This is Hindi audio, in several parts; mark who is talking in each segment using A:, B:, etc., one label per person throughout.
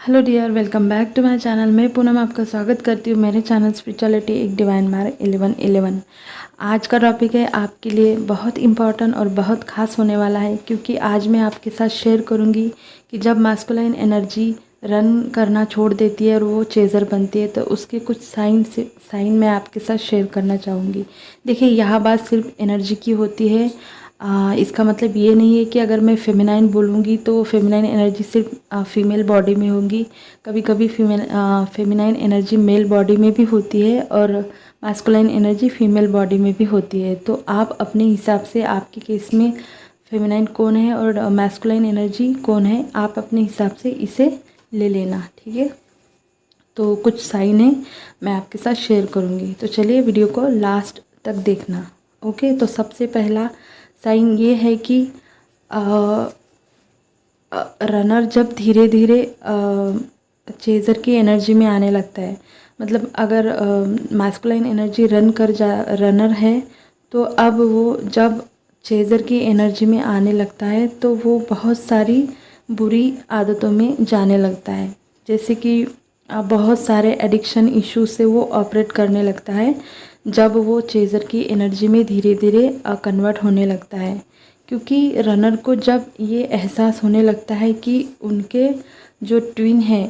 A: Hello dear, welcome back to my channel. मैं पूनम आपका स्वागत करती हूँ मेरे चैनल स्पिरिचुअलिटी एक डिवाइन मार्क 1111। आज का टॉपिक है आपके लिए बहुत इम्पॉर्टेंट और बहुत ख़ास होने वाला है, क्योंकि आज मैं आपके साथ शेयर करूँगी कि जब मास्कुलाइन एनर्जी रन करना छोड़ देती है और वो चेज़र बनती है तो उसके कुछ साइन मैं आपके साथ शेयर करना चाहूँगी। देखिए, यह बात सिर्फ एनर्जी की होती है। इसका मतलब ये नहीं है कि अगर मैं फेमिनाइन बोलूँगी तो फेमिनाइन एनर्जी सिर्फ फीमेल बॉडी में होगी। कभी कभी फेमिनाइन एनर्जी मेल बॉडी में भी होती है और मास्कुलाइन एनर्जी फीमेल बॉडी में भी होती है। तो आप अपने हिसाब से आपके केस में फेमिनाइन कौन है और मास्कुलाइन एनर्जी कौन है, आप अपने हिसाब से इसे ले लेना, ठीक है। तो कुछ साइन है मैं आपके साथ शेयर करूँगी, तो चलिए वीडियो को लास्ट तक देखना। ओके, तो सबसे पहला साइन ये है कि रनर जब धीरे धीरे चेज़र की एनर्जी में आने लगता है, मतलब अगर मास्कुलाइन एनर्जी रनर है तो अब वो जब चेज़र की एनर्जी में आने लगता है तो वो बहुत सारी बुरी आदतों में जाने लगता है। जैसे कि बहुत सारे एडिक्शन इशू से वो ऑपरेट करने लगता है जब वो चेज़र की एनर्जी में धीरे धीरे कन्वर्ट होने लगता है। क्योंकि रनर को जब ये एहसास होने लगता है कि उनके जो ट्विन है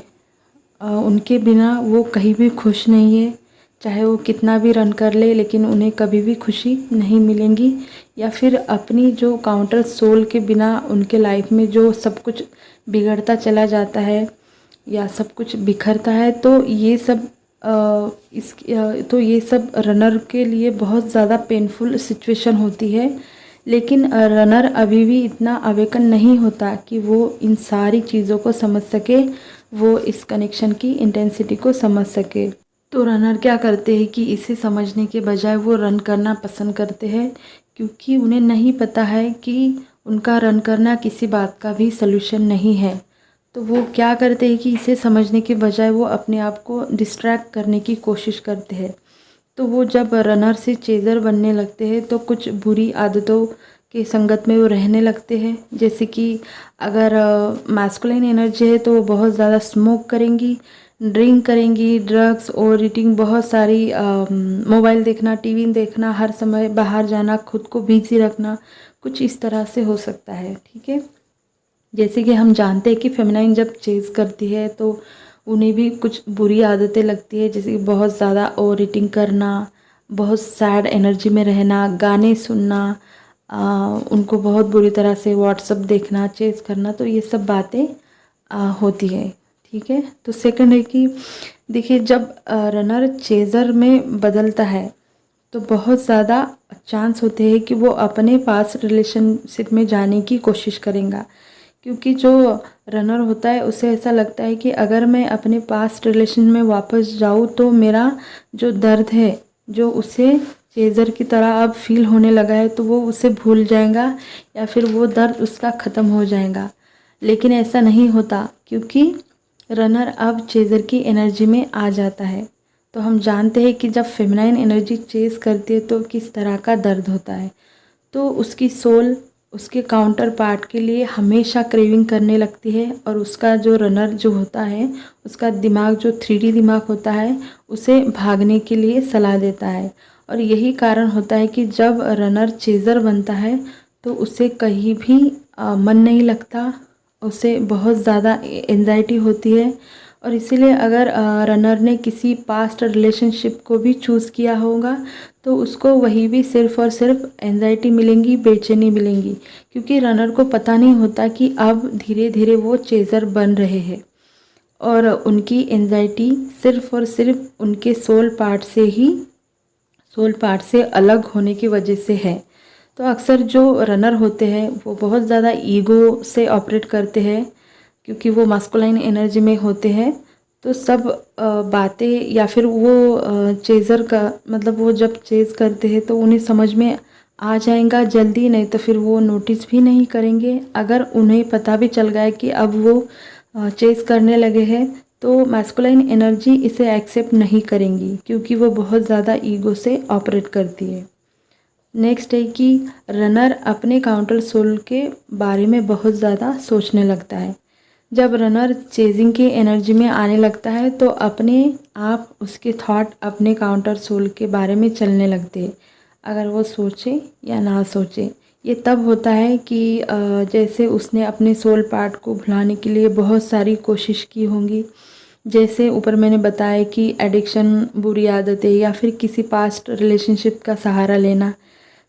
A: उनके बिना वो कहीं भी खुश नहीं है, चाहे वो कितना भी रन कर ले लेकिन उन्हें कभी भी खुशी नहीं मिलेंगी, या फिर अपनी जो काउंटर सोल के बिना उनके लाइफ में जो सब कुछ बिगड़ता चला जाता है या सब कुछ बिखरता है, तो ये सब रनर के लिए बहुत ज़्यादा पेनफुल सिचुएशन होती है। लेकिन रनर अभी भी इतना अवेकन नहीं होता कि वो इन सारी चीज़ों को समझ सके, वो इस कनेक्शन की इंटेंसिटी को समझ सके। तो रनर क्या करते हैं कि इसे समझने के बजाय वो रन करना पसंद करते हैं, क्योंकि उन्हें नहीं पता है कि उनका रन करना किसी बात का भी सलूशन नहीं है। तो वो क्या करते हैं कि इसे समझने के बजाय वो अपने आप को डिस्ट्रैक्ट करने की कोशिश करते हैं। तो वो जब रनर से चेज़र बनने लगते हैं तो कुछ बुरी आदतों के संगत में वो रहने लगते हैं। जैसे कि अगर मास्कुलाइन एनर्जी है तो वो बहुत ज़्यादा स्मोक करेंगी, ड्रिंक करेंगी, ड्रग्स और ईटिंग, बहुत सारी मोबाइल देखना, टीवी देखना, हर समय बाहर जाना, खुद को बिजी रखना, कुछ इस तरह से हो सकता है, ठीक है। जैसे कि हम जानते हैं कि फेमिनाइन जब चेज़ करती है तो उन्हें भी कुछ बुरी आदतें लगती है, जैसे कि बहुत ज़्यादा ओवर ईटिंग करना, बहुत सैड एनर्जी में रहना, गाने सुनना, उनको बहुत बुरी तरह से व्हाट्सअप देखना, चेज़ करना, तो ये सब बातें होती है, ठीक है। तो सेकंड है कि देखिए, जब रनर चेज़र में बदलता है तो बहुत ज़्यादा चांस होते हैं कि वो अपने पास रिलेशनशिप में जाने की कोशिश करेगा। क्योंकि जो रनर होता है उसे ऐसा लगता है कि अगर मैं अपने पास्ट रिलेशन में वापस जाऊँ तो मेरा जो दर्द है, जो उसे चेज़र की तरह अब फील होने लगा है, तो वो उसे भूल जाएगा या फिर वो दर्द उसका ख़त्म हो जाएगा। लेकिन ऐसा नहीं होता, क्योंकि रनर अब चेज़र की एनर्जी में आ जाता है। तो हम जानते हैं कि जब फेमिनाइन एनर्जी चेज़ करती है तो किस तरह का दर्द होता है। तो उसकी सोल उसके काउंटर पार्ट के लिए हमेशा क्रेविंग करने लगती है, और उसका जो रनर जो होता है उसका दिमाग, जो 3D दिमाग होता है, उसे भागने के लिए सलाह देता है। और यही कारण होता है कि जब रनर चेज़र बनता है तो उसे कहीं भी मन नहीं लगता, उसे बहुत ज़्यादा एंजाइटी होती है। और इसीलिए अगर रनर ने किसी पास्ट रिलेशनशिप को भी चूज़ किया होगा तो उसको वही भी सिर्फ़ और सिर्फ एंजाइटी मिलेंगी, बेचैनी मिलेंगी, क्योंकि रनर को पता नहीं होता कि अब धीरे धीरे वो चेज़र बन रहे हैं और उनकी एंजाइटी सिर्फ़ और सिर्फ उनके सोल पार्ट से अलग होने की वजह से है। तो अक्सर जो रनर होते हैं वो बहुत ज़्यादा ईगो से ऑपरेट करते हैं, क्योंकि वो मास्कुलाइन एनर्जी में होते हैं। तो सब बातें, या फिर वो चेज़र का मतलब वो जब चेज़ करते हैं तो उन्हें समझ में आ जाएगा जल्दी, नहीं तो फिर वो नोटिस भी नहीं करेंगे। अगर उन्हें पता भी चल गया कि अब वो चेज़ करने लगे हैं तो मास्कुलाइन एनर्जी इसे एक्सेप्ट नहीं करेंगी, क्योंकि वो बहुत ज़्यादा ईगो से ऑपरेट करती है। नेक्स्ट है कि रनर अपने काउंटर सोल के बारे में बहुत ज़्यादा सोचने लगता है। जब रनर चेजिंग की एनर्जी में आने लगता है तो अपने आप उसके थॉट अपने काउंटर सोल के बारे में चलने लगते हैं, अगर वो सोचे या ना सोचे। ये तब होता है कि जैसे उसने अपने सोल पार्ट को भुलाने के लिए बहुत सारी कोशिश की होंगी। जैसे ऊपर मैंने बताया कि एडिक्शन, बुरी आदतें या फिर किसी पास्ट रिलेशनशिप का सहारा लेना।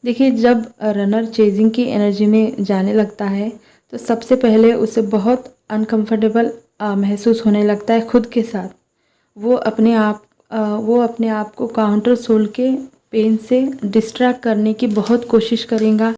A: देखिए, जब रनर चेजिंग की एनर्जी में जाने लगता है तो सबसे पहले उसे बहुत अनकंफर्टेबल महसूस होने लगता है खुद के साथ। वो अपने आप को काउंटर सोल के पेन से डिस्ट्रैक्ट करने की बहुत कोशिश करेगा।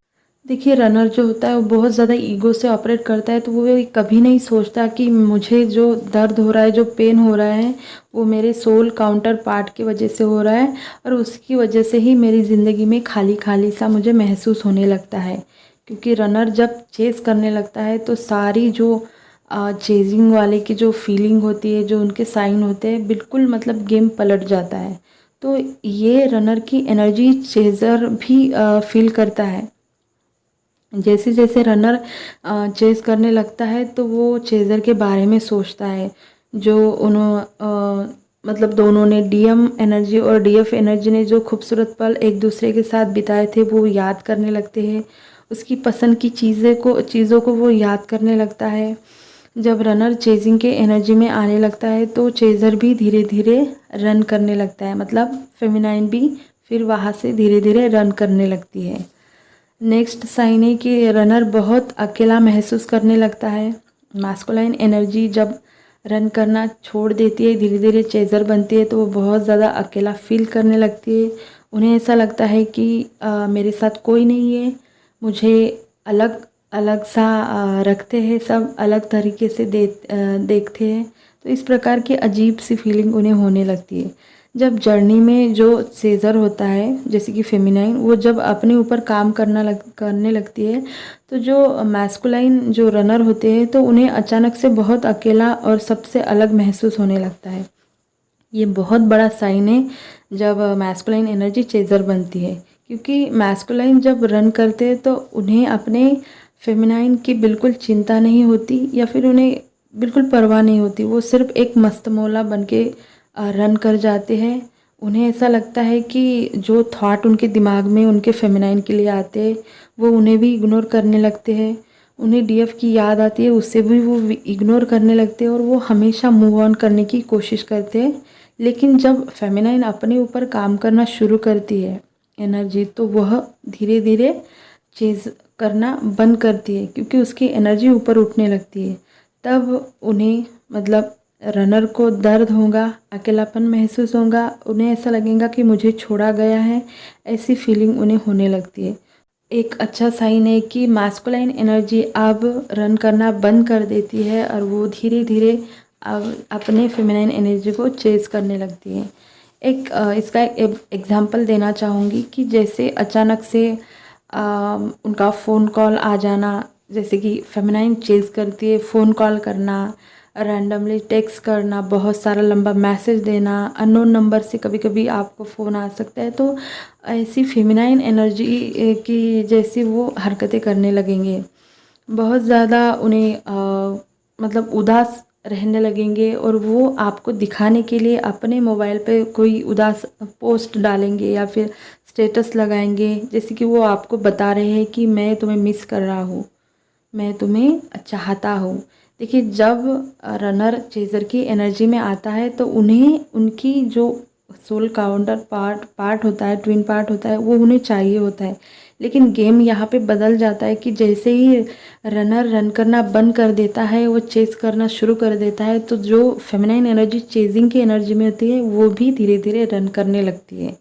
A: देखिए, रनर जो होता है वो बहुत ज़्यादा ईगो से ऑपरेट करता है, तो वो कभी नहीं सोचता कि मुझे जो दर्द हो रहा है, जो पेन हो रहा है, वो मेरे सोल काउंटर पार्ट की वजह से हो रहा है और उसकी वजह से ही मेरी ज़िंदगी में खाली खाली सा मुझे महसूस होने लगता है। क्योंकि रनर जब चेज़ करने लगता है तो सारी जो चेजिंग वाले की जो फीलिंग होती है, जो उनके साइन होते हैं, बिल्कुल मतलब गेम पलट जाता है। तो ये रनर की एनर्जी चेज़र भी फील करता है। जैसे जैसे रनर चेस करने लगता है तो वो चेज़र के बारे में सोचता है, जो मतलब दोनों ने डीएम एनर्जी और डीएफ एनर्जी ने जो खूबसूरत पल एक दूसरे के साथ बिताए थे वो याद करने लगते हैं। उसकी पसंद की चीज़ों को वो याद करने लगता है। जब रनर चेजिंग के एनर्जी में आने लगता है तो चेज़र भी धीरे धीरे रन करने लगता है, मतलब फेमिनाइन भी फिर वहाँ से धीरे धीरे रन करने लगती है। नेक्स्ट साइन है कि रनर बहुत अकेला महसूस करने लगता है। मास्कुलाइन एनर्जी जब रन करना छोड़ देती है, धीरे धीरे चेज़र बनती है, तो वो बहुत ज़्यादा अकेला फील करने लगती है। उन्हें ऐसा लगता है कि मेरे साथ कोई नहीं है, मुझे अलग अलग सा रखते हैं, सब अलग तरीके से देखते हैं। तो इस प्रकार की अजीब सी फीलिंग उन्हें होने लगती है। जब जर्नी में जो चेज़र होता है, जैसे कि फेमिनाइन, वो जब अपने ऊपर काम करने लगती है तो जो मैस्कुलाइन जो रनर होते हैं तो उन्हें अचानक से बहुत अकेला और सबसे अलग महसूस होने लगता है। ये बहुत बड़ा साइन है जब मैस्कुलाइन एनर्जी चेज़र बनती है, क्योंकि मैस्कुलाइन जब रन करते हैं तो उन्हें अपने फेमिनाइन की बिल्कुल चिंता नहीं होती या फिर उन्हें बिल्कुल परवाह नहीं होती। वो सिर्फ एक मस्तमौला बन के रन कर जाते हैं। उन्हें ऐसा लगता है कि जो थॉट उनके दिमाग में उनके फेमिनाइन के लिए आते हैं वो उन्हें भी इग्नोर करने लगते हैं। उन्हें डीएफ की याद आती है, उससे भी वो इग्नोर करने लगते हैं और वो हमेशा मूव ऑन करने की कोशिश करते हैं। लेकिन जब फेमिनाइन अपने ऊपर काम करना शुरू करती है एनर्जी, तो वह धीरे धीरे चेज़ करना बंद करती है, क्योंकि उसकी एनर्जी ऊपर उठने लगती है। तब उन्हें, मतलब रनर को दर्द होगा, अकेलापन महसूस होगा, उन्हें ऐसा लगेगा कि मुझे छोड़ा गया है, ऐसी फीलिंग उन्हें होने लगती है। एक अच्छा साइन है कि मास्कुलाइन एनर्जी अब रन करना बंद कर देती है और वो धीरे धीरे अब अपने फेमिनाइन एनर्जी को चेज़ करने लगती है। इसका एग्जांपल देना चाहूँगी कि जैसे अचानक से उनका फ़ोन कॉल आ जाना, जैसे कि फेमिनाइन चेज़ करती है, फ़ोन कॉल करना, रैंडमली टेक्स्ट करना, बहुत सारा लंबा मैसेज देना, अननोन नंबर से कभी कभी आपको फ़ोन आ सकता है। तो ऐसी फेमिनाइन एनर्जी की जैसी वो हरकतें करने लगेंगे। बहुत ज़्यादा उन्हें मतलब उदास रहने लगेंगे और वो आपको दिखाने के लिए अपने मोबाइल पे कोई उदास पोस्ट डालेंगे या फिर स्टेटस लगाएंगे, जैसे कि वो आपको बता रहे हैं कि मैं तुम्हें मिस कर रहा हूँ, मैं तुम्हें चाहता हूँ। देखिए, जब रनर चेज़र की एनर्जी में आता है तो उन्हें उनकी जो सोल काउंटर पार्ट होता है, ट्विन पार्ट होता है, वो उन्हें चाहिए होता है। लेकिन गेम यहाँ पे बदल जाता है कि जैसे ही रनर रन करना बंद कर देता है, वो चेज़ करना शुरू कर देता है, तो जो फेमिनाइन एनर्जी चेजिंग की एनर्जी में होती है वो भी धीरे धीरे रन करने लगती है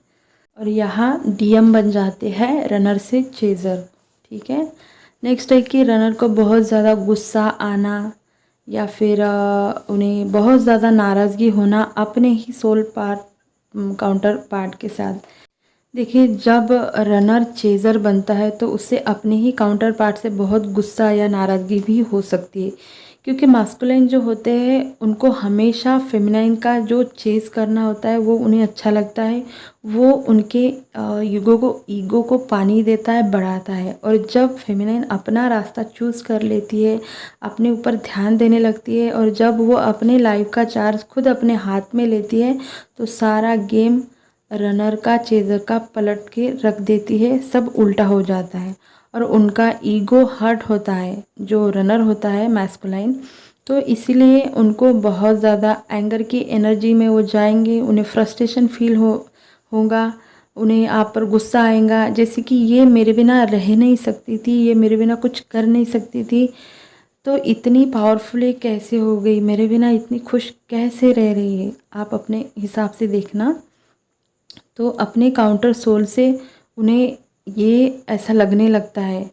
A: और यहाँ डीएम बन जाते हैं रनर से चेज़र। ठीक है। नेक्स्ट है कि रनर को बहुत ज़्यादा गुस्सा आना या फिर उन्हें बहुत ज़्यादा नाराज़गी होना अपने ही सोल पार्ट काउंटर पार्ट के साथ। देखिए, जब रनर चेज़र बनता है तो उससे अपने ही काउंटर पार्ट से बहुत गुस्सा या नाराज़गी भी हो सकती है, क्योंकि मास्कुलिन जो होते हैं उनको हमेशा फेमिनाइन का जो चेज़ करना होता है वो उन्हें अच्छा लगता है। वो उनके ईगो को पानी देता है, बढ़ाता है। और जब फेमिनाइन अपना रास्ता चूज़ कर लेती है, अपने ऊपर ध्यान देने लगती है और जब वो अपने लाइफ का चार्ज खुद अपने हाथ में लेती है तो सारा गेम रनर का चेज़र का पलट के रख देती है, सब उल्टा हो जाता है और उनका ईगो हर्ट होता है, जो रनर होता है मैस्कुलाइन। तो इसीलिए उनको बहुत ज़्यादा एंगर की एनर्जी में वो जाएंगे, उन्हें फ्रस्ट्रेशन फील होगा, उन्हें आप पर गुस्सा आएगा, जैसे कि ये मेरे बिना रह नहीं सकती थी, ये मेरे बिना कुछ कर नहीं सकती थी, तो इतनी पावरफुल ये कैसे हो गई, मेरे बिना इतनी खुश कैसे रह रही है। आप अपने हिसाब से देखना। तो अपने काउंटर सोल से उन्हें ये ऐसा लगने लगता है।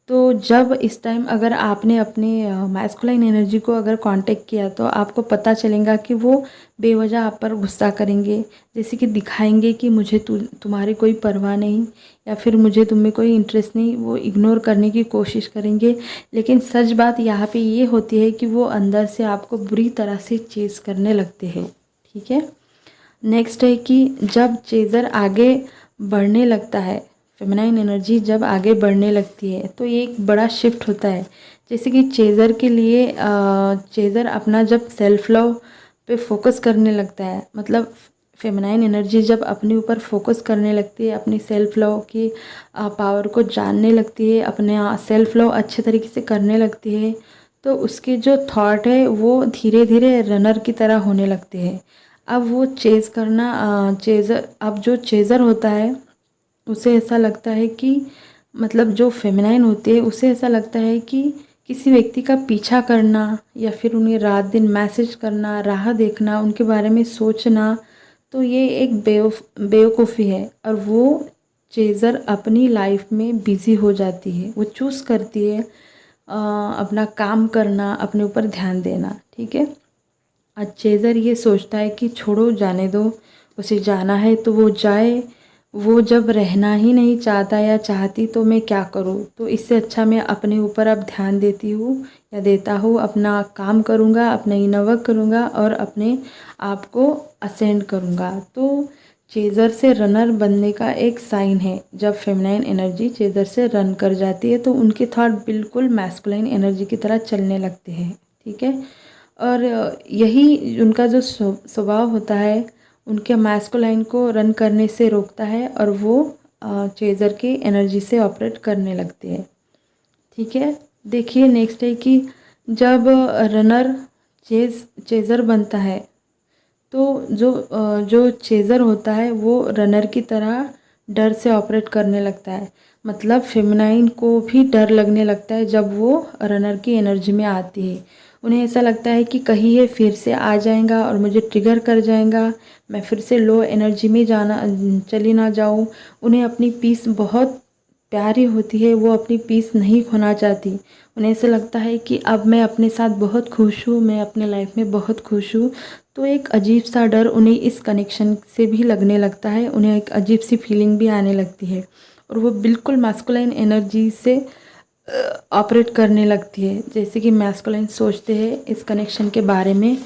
A: तो जब इस टाइम अगर आपने अपने मैस्कुलाइन एनर्जी को अगर कांटेक्ट किया तो आपको पता चलेगा कि वो बेवजह आप पर गुस्सा करेंगे, जैसे कि दिखाएंगे कि मुझे तुम्हारी कोई परवाह नहीं या फिर मुझे तुम में कोई इंटरेस्ट नहीं, वो इग्नोर करने की कोशिश करेंगे। लेकिन सच बात यहाँ पे ये होती है कि वो अंदर से आपको बुरी तरह से चेज़ करने लगते हैं। ठीक है। नेक्स्ट है कि जब चेज़र आगे बढ़ने लगता है, फेमिनाइन एनर्जी जब आगे बढ़ने लगती है तो ये एक बड़ा शिफ्ट होता है। जैसे कि चेज़र के लिए चेज़र अपना जब सेल्फ लव पे फोकस करने लगता है, मतलब फेमिनाइन एनर्जी जब अपने ऊपर फोकस करने लगती है, अपनी सेल्फ लव की पावर को जानने लगती है, अपने सेल्फ लव अच्छे तरीके से करने लगती है, तो उसके जो थॉट है वो धीरे धीरे रनर की तरह होने लगते हैं। अब वो चेज़ करना अब जो चेज़र होता है उसे ऐसा लगता है कि, मतलब जो फेमिनाइन होती है उसे ऐसा लगता है कि किसी व्यक्ति का पीछा करना या फिर उन्हें रात दिन मैसेज करना, राह देखना, उनके बारे में सोचना, तो ये एक बेवकूफ़ी है। और वो चेज़र अपनी लाइफ में बिज़ी हो जाती है, वो चूज़ करती है अपना काम करना, अपने ऊपर ध्यान देना। ठीक है। चेज़र ये सोचता है कि छोड़ो, जाने दो, उसे जाना है तो वो जाए, वो जब रहना ही नहीं चाहता या चाहती तो मैं क्या करूँ, तो इससे अच्छा मैं अपने ऊपर अब ध्यान देती हूँ या देता हूँ, अपना काम करूँगा, अपना इनर वर्क करूँगा और अपने आप को असेंड करूँगा। तो चेज़र से रनर बनने का एक साइन है, जब फेमिनाइन एनर्जी चेज़र से रन कर जाती है तो उनके थॉट बिल्कुल मैस्कुलाइन एनर्जी की तरह चलने लगते हैं। ठीक है। और यही उनका जो स्वभाव होता है उनके मैस्कुलाइन को रन करने से रोकता है और वो चेज़र की एनर्जी से ऑपरेट करने लगते हैं। ठीक है। देखिए नेक्स्ट है कि जब रनर चेज़र बनता है तो जो चेज़र होता है वो रनर की तरह डर से ऑपरेट करने लगता है। मतलब फेमिनाइन को भी डर लगने लगता है जब वो रनर की एनर्जी में आती है। उन्हें ऐसा लगता है कि कहीं ये फिर से आ जाएगा और मुझे ट्रिगर कर जाएगा, मैं फिर से लो एनर्जी में चली ना जाऊँ। उन्हें अपनी पीस बहुत प्यारी होती है, वो अपनी पीस नहीं खोना चाहती। उन्हें ऐसा लगता है कि अब मैं अपने साथ बहुत खुश हूँ, मैं अपने लाइफ में बहुत खुश हूँ। तो एक अजीब सा डर उन्हें इस कनेक्शन से भी लगने लगता है, उन्हें एक अजीब सी फीलिंग भी आने लगती है और वो बिल्कुल मैस्कुलाइन एनर्जी से ऑपरेट करने लगती है, जैसे कि मैस्कुलाइन सोचते हैं इस कनेक्शन के बारे में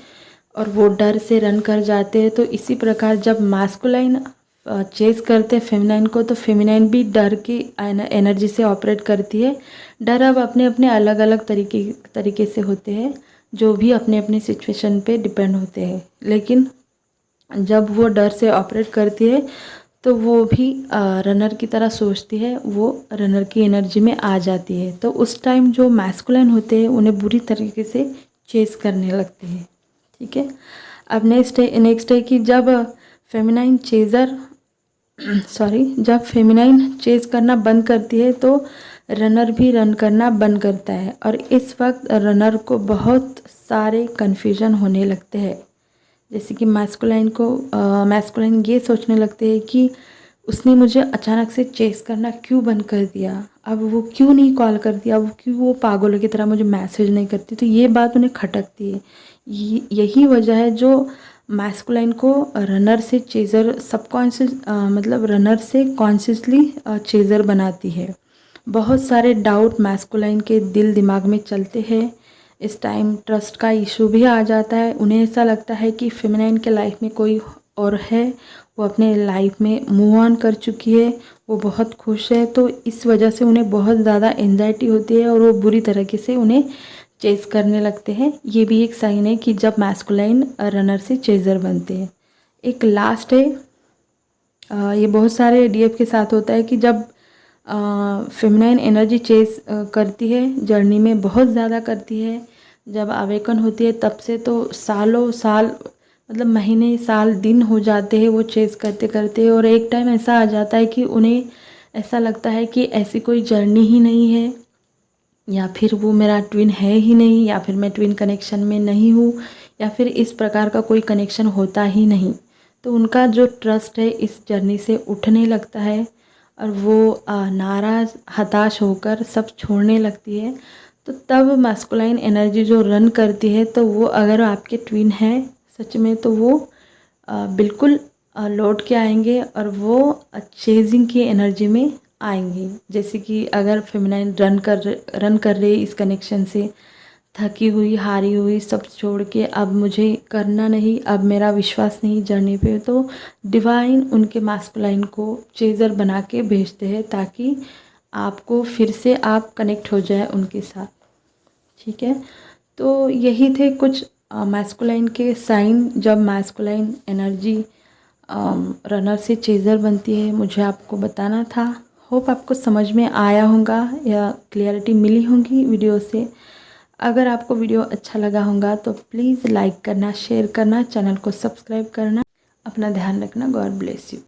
A: और वो डर से रन कर जाते हैं। तो इसी प्रकार जब मैस्कुलाइन चेज़ करते हैं फेमिनाइन को तो फेमिनाइन भी डर की एनर्जी से ऑपरेट करती है। डर अब अपने अपने अलग अलग तरीके से होते हैं, जो भी अपने अपने सिचुएशन पे डिपेंड होते हैं, लेकिन जब वो डर से ऑपरेट करती है तो वो भी रनर की तरह सोचती है, वो रनर की एनर्जी में आ जाती है। तो उस टाइम जो मैस्कुलाइन होते हैं उन्हें बुरी तरीके से चेस करने लगते हैं। ठीक है। अब नेक्स्ट है कि जब फेमिनाइन जब फेमिनाइन चेज करना बंद करती है तो रनर भी रन करना बंद करता है और इस वक्त रनर को बहुत सारे कन्फ्यूजन होने लगते हैं। जैसे कि मैस्कुलाइन ये सोचने लगते हैं कि उसने मुझे अचानक से चेस करना क्यों बंद कर दिया, अब वो क्यों नहीं कॉल करती, अब क्यों वो पागलों की तरह मुझे मैसेज नहीं करती। तो ये बात उन्हें खटकती है। यही वजह है जो मैस्कुलाइन को रनर से चेज़र मतलब रनर से कॉन्शियसली चेज़र बनाती है। बहुत सारे डाउट मैस्कुलाइन के दिल दिमाग में चलते हैं, इस टाइम ट्रस्ट का इशू भी आ जाता है। उन्हें ऐसा लगता है कि फेमिनाइन के लाइफ में कोई और है, वो अपने लाइफ में मूव ऑन कर चुकी है, वो बहुत खुश है। तो इस वजह से उन्हें बहुत ज़्यादा एंजाइटी होती है और वो बुरी तरीके से उन्हें चेस करने लगते हैं। ये भी एक साइन है कि जब मैस्कुलाइन रनर से चेजर बनते हैं। एक लास्ट है, ये बहुत सारे डीएफ के साथ होता है कि जब फेमिनाइन एनर्जी चेस करती है, जर्नी में बहुत ज़्यादा करती है, जब अवेकन होती है तब से तो सालों साल, मतलब महीने साल दिन हो जाते हैं वो चेस करते करते। और एक टाइम ऐसा आ जाता है कि उन्हें ऐसा लगता है कि ऐसी कोई जर्नी ही नहीं है, या फिर वो मेरा ट्विन है ही नहीं, या फिर मैं ट्विन कनेक्शन में नहीं हूँ, या फिर इस प्रकार का कोई कनेक्शन होता ही नहीं। तो उनका जो ट्रस्ट है इस जर्नी से उठने लगता है और वो नाराज़ हताश होकर सब छोड़ने लगती है। तो तब मैस्कुलाइन एनर्जी जो रन करती है, तो वो अगर आपके ट्विन है सच में, तो वो बिल्कुल लौट के आएंगे और वो चेजिंग की एनर्जी में आएंगे। जैसे कि अगर फेमिनाइन रन कर रही इस कनेक्शन से, थकी हुई हारी हुई सब छोड़ के अब मुझे करना नहीं, अब मेरा विश्वास नहीं जर्नी पे, तो डिवाइन उनके मैस्कुलाइन को चेजर बना के भेजते हैं ताकि आपको फिर से आप कनेक्ट हो जाए उनके साथ। ठीक है, तो यही थे कुछ मैस्कुलाइन के साइन जब मैस्कुलाइन एनर्जी रनर से चेजर बनती है, मुझे आपको बताना था। होप आपको समझ में आया होगा या क्लियरिटी मिली होगी वीडियो से। अगर आपको वीडियो अच्छा लगा होगा तो प्लीज़ लाइक करना, शेयर करना, चैनल को सब्सक्राइब करना। अपना ध्यान रखना। God bless you.